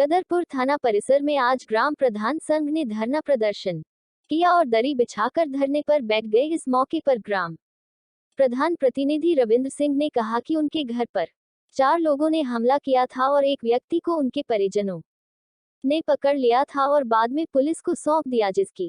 गदरपुर थाना परिसर में आज ग्राम प्रधान संघ ने धरना प्रदर्शन किया और दरी बिछाकर धरने पर बैठ गए। इस मौके पर ग्राम प्रधान प्रतिनिधि रविंद्र सिंह ने कहा कि उनके घर पर 4 लोगों ने हमला किया था और एक व्यक्ति को उनके परिजनों ने पकड़ लिया था और बाद में पुलिस को सौंप दिया, जिसकी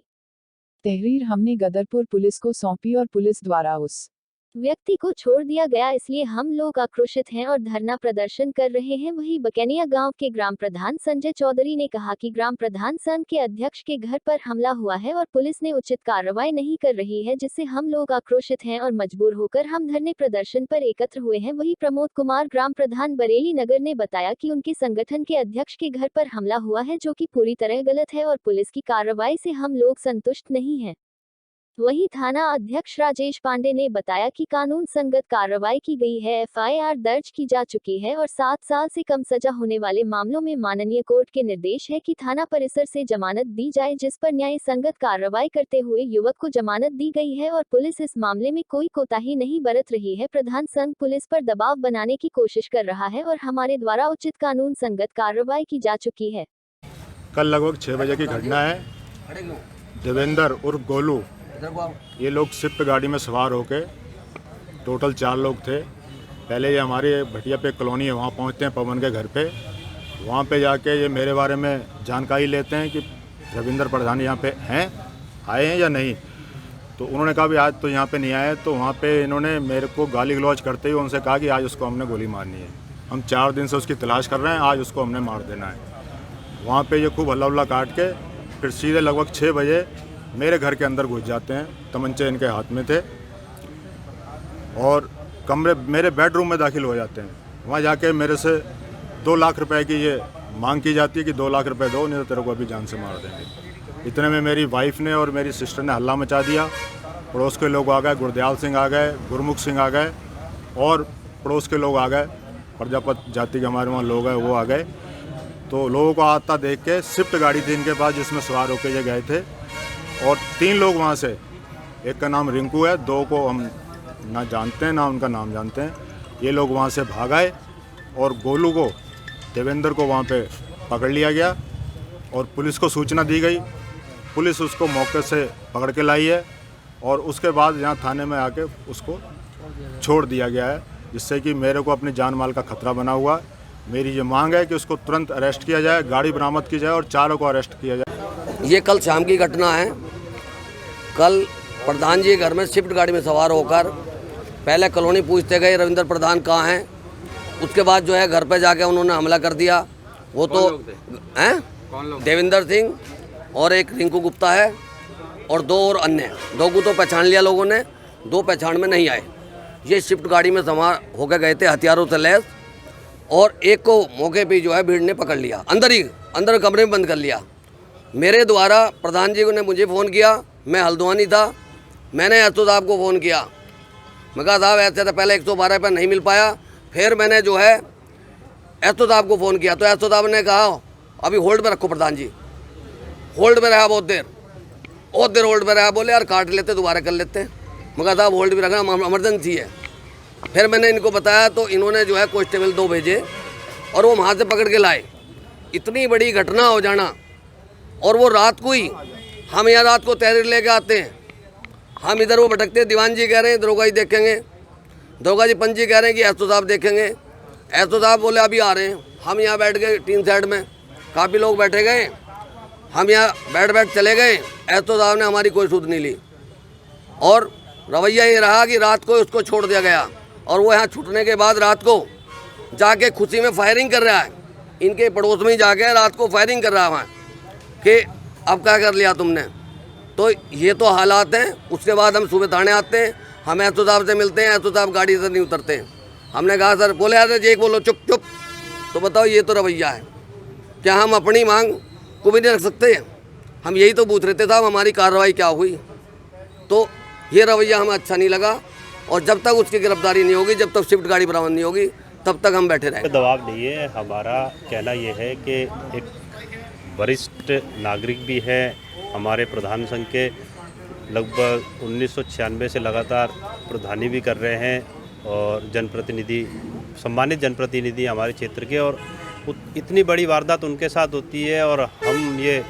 तहरीर हमने गदरपुर पुलिस को सौंपी और पुलिस द्वारा उस व्यक्ति को छोड़ दिया गया। इसलिए हम लोग आक्रोशित हैं और धरना प्रदर्शन कर रहे हैं। वहीं बकैनिया गांव के ग्राम प्रधान संजय चौधरी ने कहा कि ग्राम प्रधान संघ के अध्यक्ष के घर पर हमला हुआ है और पुलिस ने उचित कार्रवाई नहीं कर रही है, जिससे हम लोग आक्रोशित हैं और मजबूर होकर हम धरने प्रदर्शन पर एकत्र हुए हैं। वहीं प्रमोद कुमार ग्राम प्रधान बरेली नगर ने बताया कि उनके संगठन के अध्यक्ष के घर पर हमला हुआ है, जो कि पूरी तरह गलत है और पुलिस की कार्रवाई से हम लोग संतुष्ट नहीं है। वहीं थाना अध्यक्ष राजेश पांडे ने बताया कि कानून संगत कार्रवाई की गई है, एफआईआर दर्ज की जा चुकी है और 7 साल से कम सजा होने वाले मामलों में माननीय कोर्ट के निर्देश है कि थाना परिसर से जमानत दी जाए, जिस पर न्याय संगत कार्रवाई करते हुए युवक को जमानत दी गई है और पुलिस इस मामले में कोई कोताही नहीं बरत रही है। प्रधान संघ पुलिस पर दबाव बनाने की कोशिश कर रहा है और हमारे द्वारा उचित कानून संगत कार्रवाई की जा चुकी है। कल लगभग 6 बजे की घटना है। देवेंद्र उर्फ गोलू, ये लोग स्विफ्ट गाड़ी में सवार होके टोटल 4 लोग थे। पहले ये हमारे भटिया पे कॉलोनी है, वहाँ पहुँचते हैं पवन के घर पे। वहाँ पे जाके ये मेरे बारे में जानकारी लेते हैं कि रविंद्र प्रधान यहाँ पे हैं, आए हैं या नहीं। तो उन्होंने कहा भी आज तो यहाँ पे नहीं आए। तो वहाँ पे इन्होंने मेरे को गाली गलौज करते हुए उनसे कहा कि आज उसको हमने गोली मारनी है, हम 4 दिन से उसकी तलाश कर रहे हैं, आज उसको हमने मार देना है। वहाँ पर ये खूब हल्ला उल्ला काट के फिर सीधे लगभग 6 बजे मेरे घर के अंदर घुस जाते हैं। तमंचे इनके हाथ में थे और मेरे बेडरूम में दाखिल हो जाते हैं। वहाँ जाके मेरे से 2 लाख रुपए की ये मांग की जाती है कि 2 लाख रुपए दो, नहीं तो तेरे को अभी जान से मार देंगे। इतने में मेरी वाइफ ने और मेरी सिस्टर ने हल्ला मचा दिया। पड़ोस के लोग आ गए, गुरदयाल सिंह आ गए, गुरमुख सिंह आ गए और पड़ोस के लोग आ गए, प्रजापत जाति के हमारे वहाँ लोग हैं वो आ गए। तो लोगों को आता देख के स्विफ्ट गाड़ी थी इनके पास, जिसमें सवार होकर ये गए थे और 3 लोग वहाँ से, एक का नाम रिंकू है, 2 को हम ना जानते हैं ना उनका नाम जानते हैं। ये लोग वहाँ से भाग आए और गोलू को, देवेंद्र को वहाँ पे पकड़ लिया गया और पुलिस को सूचना दी गई। पुलिस उसको मौके से पकड़ के लाई है और उसके बाद यहाँ थाने में आके उसको छोड़ दिया गया है, जिससे कि मेरे को अपनी जान माल का खतरा बना हुआ है। मेरी ये मांग है कि उसको तुरंत अरेस्ट किया जाए, गाड़ी बरामद की जाए और 4 को अरेस्ट किया जाए। ये कल शाम की घटना है। कल प्रधान जी घर में स्विफ्ट गाड़ी में सवार होकर पहले कॉलोनी पूछते गए रविंद्र प्रधान कहाँ हैं। उसके बाद जो है घर पे जाके उन्होंने हमला कर दिया। वो तो हैं देवेंद्र सिंह और एक रिंकू गुप्ता है और 2 और अन्य। 2 को तो पहचान लिया लोगों ने, 2 पहचान में नहीं आए। ये स्विफ्ट गाड़ी में सवार होकर गए थे हथियारों से लैस और एक को मौके पे जो है भीड़ ने पकड़ लिया, अंदर कमरे में बंद कर लिया। मेरे द्वारा प्रधान जी ने मुझे फ़ोन किया, मैं हल्द्वानी था, मैंने एसओ साहब को फ़ोन किया। मैं कहा साहब ऐसे तो पहले 112 पर नहीं मिल पाया, फिर मैंने जो है एसओ साहब को फ़ोन किया। तो एसओ साहब ने कहा अभी होल्ड पे रखो प्रधान जी। होल्ड पे रहा बहुत देर होल्ड पे रहा। बोले यार काट लेते दोबारा कर लेते। मैं कहा साहब होल्ड पे रखना, इमरजेंसी है। फिर मैंने इनको बताया तो इन्होंने जो है कांस्टेबल 2 भेजे और वो वहाँ से पकड़ के लाए। इतनी बड़ी घटना हो जाना और वो रात को ही, हम यहाँ रात को तहरीर लेके आते हैं, हम इधर वो भटकते हैं। दीवान जी कह रहे हैं दरोगा जी देखेंगे, दरोगा जी पंच जी कह रहे हैं कि एसओ साहब देखेंगे। एसओ साहब बोले अभी आ रहे हैं। हम यहाँ बैठ गए 3 साइड में, काफ़ी लोग बैठे गए, हम यहाँ बैठ चले गए। एसओ साहब ने हमारी कोई सुध नहीं ली और रवैया ये रहा कि रात को उसको छोड़ दिया गया और वो यहाँ छूटने के बाद रात को जाके खुशी में फायरिंग कर रहा है। इनके पड़ोस में ही जाके रात को फायरिंग कर रहा है कि अब क्या कर लिया तुमने। तो ये तो हालात हैं। उसके बाद हम सुबह थाने आते हैं, हम एसओ साहब से मिलते हैं, एसओ साहब गाड़ी से नहीं उतरते हैं। हमने कहा सर, बोले यार जी बोलो चुप चुप। तो बताओ ये तो रवैया है, क्या हम अपनी मांग को भी नहीं रख सकते? हम यही तो पूछ रहे थे साहब हमारी कार्रवाई क्या हुई। तो ये रवैया हमें अच्छा नहीं लगा और जब तक उसकी गिरफ्तारी नहीं होगी, जब तक स्विफ्ट गाड़ी बरामद नहीं होगी, तब तक हम बैठे रहेंगे। दबाव नहीं है, हमारा कहना ये है कि एक वरिष्ठ नागरिक भी है हमारे प्रधान संघ के, लगभग 1996 से लगातार प्रधानी भी कर रहे हैं और जनप्रतिनिधि, सम्मानित जनप्रतिनिधि हमारे क्षेत्र के, और इतनी बड़ी वारदात उनके साथ होती है और हम ये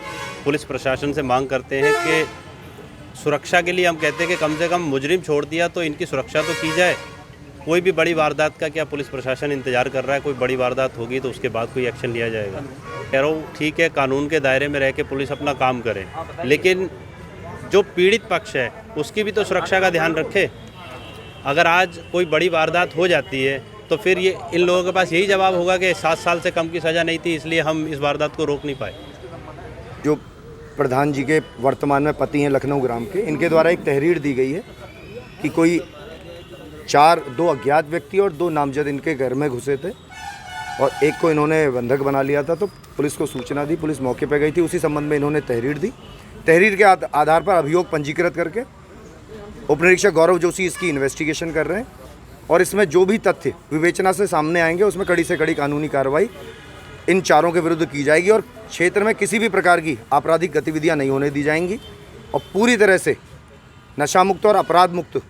पुलिस प्रशासन से मांग करते हैं कि सुरक्षा के लिए हम कहते हैं कि कम से कम मुजरिम छोड़ दिया तो इनकी सुरक्षा तो की जाए। कोई भी बड़ी वारदात का क्या पुलिस प्रशासन इंतज़ार कर रहा है? कोई बड़ी वारदात होगी तो उसके बाद कोई एक्शन लिया जाएगा। कह रहा हूँ ठीक है, कानून के दायरे में रह के पुलिस अपना काम करे, लेकिन जो पीड़ित पक्ष है उसकी भी तो सुरक्षा का ध्यान रखे। अगर आज कोई बड़ी वारदात हो जाती है तो फिर ये इन लोगों के पास यही जवाब होगा कि 7 साल से कम की सज़ा नहीं थी, इसलिए हम इस वारदात को रोक नहीं पाए। जो प्रधान जी के वर्तमान में पति हैं लखनऊ ग्राम के, इनके द्वारा एक तहरीर दी गई है कि कोई 2 अज्ञात व्यक्ति और 2 नामजद इनके घर में घुसे थे और एक को इन्होंने बंधक बना लिया था। तो पुलिस को सूचना दी, पुलिस मौके पर गई थी, उसी संबंध में इन्होंने तहरीर दी। तहरीर के आधार पर अभियोग पंजीकृत करके उप निरीक्षक गौरव जोशी इसकी इन्वेस्टिगेशन कर रहे हैं और इसमें जो भी तथ्य विवेचना से सामने आएंगे उसमें कड़ी से कड़ी कानूनी कार्रवाई इन चारों के विरुद्ध की जाएगी और क्षेत्र में किसी भी प्रकार की आपराधिक गतिविधियां नहीं होने दी जाएंगी और पूरी तरह से नशा मुक्त और अपराध मुक्त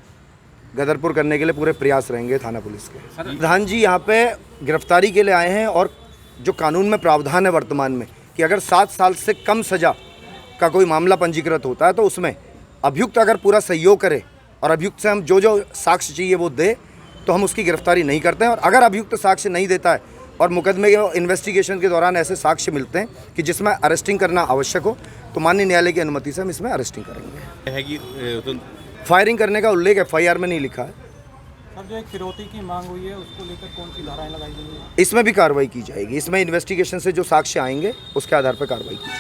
गदरपुर करने के लिए पूरे प्रयास रहेंगे थाना पुलिस के। प्रधान जी यहाँ पे गिरफ्तारी के लिए आए हैं और जो कानून में प्रावधान है वर्तमान में कि अगर 7 साल से कम सजा का कोई मामला पंजीकृत होता है तो उसमें अभियुक्त अगर पूरा सहयोग करे और अभियुक्त से हम जो जो साक्ष्य चाहिए वो दे तो हम उसकी गिरफ्तारी नहीं करते हैं। और अगर अभियुक्त साक्ष्य नहीं देता है और मुकदमे के इन्वेस्टिगेशन के दौरान ऐसे साक्ष्य मिलते हैं कि जिसमें अरेस्टिंग करना आवश्यक हो तो माननीय न्यायालय की अनुमति से हम इसमें अरेस्टिंग करेंगे। है कि फायरिंग करने का उल्लेख FIR में नहीं लिखा है। सर, जो एक फिरौती की मांग हुई है उसको लेकर कौन सी धाराएं लगाई गई हैं? इसमें भी कार्रवाई की जाएगी। इसमें इन्वेस्टिगेशन से जो साक्ष्य आएंगे उसके आधार पर कार्रवाई की जाएगी।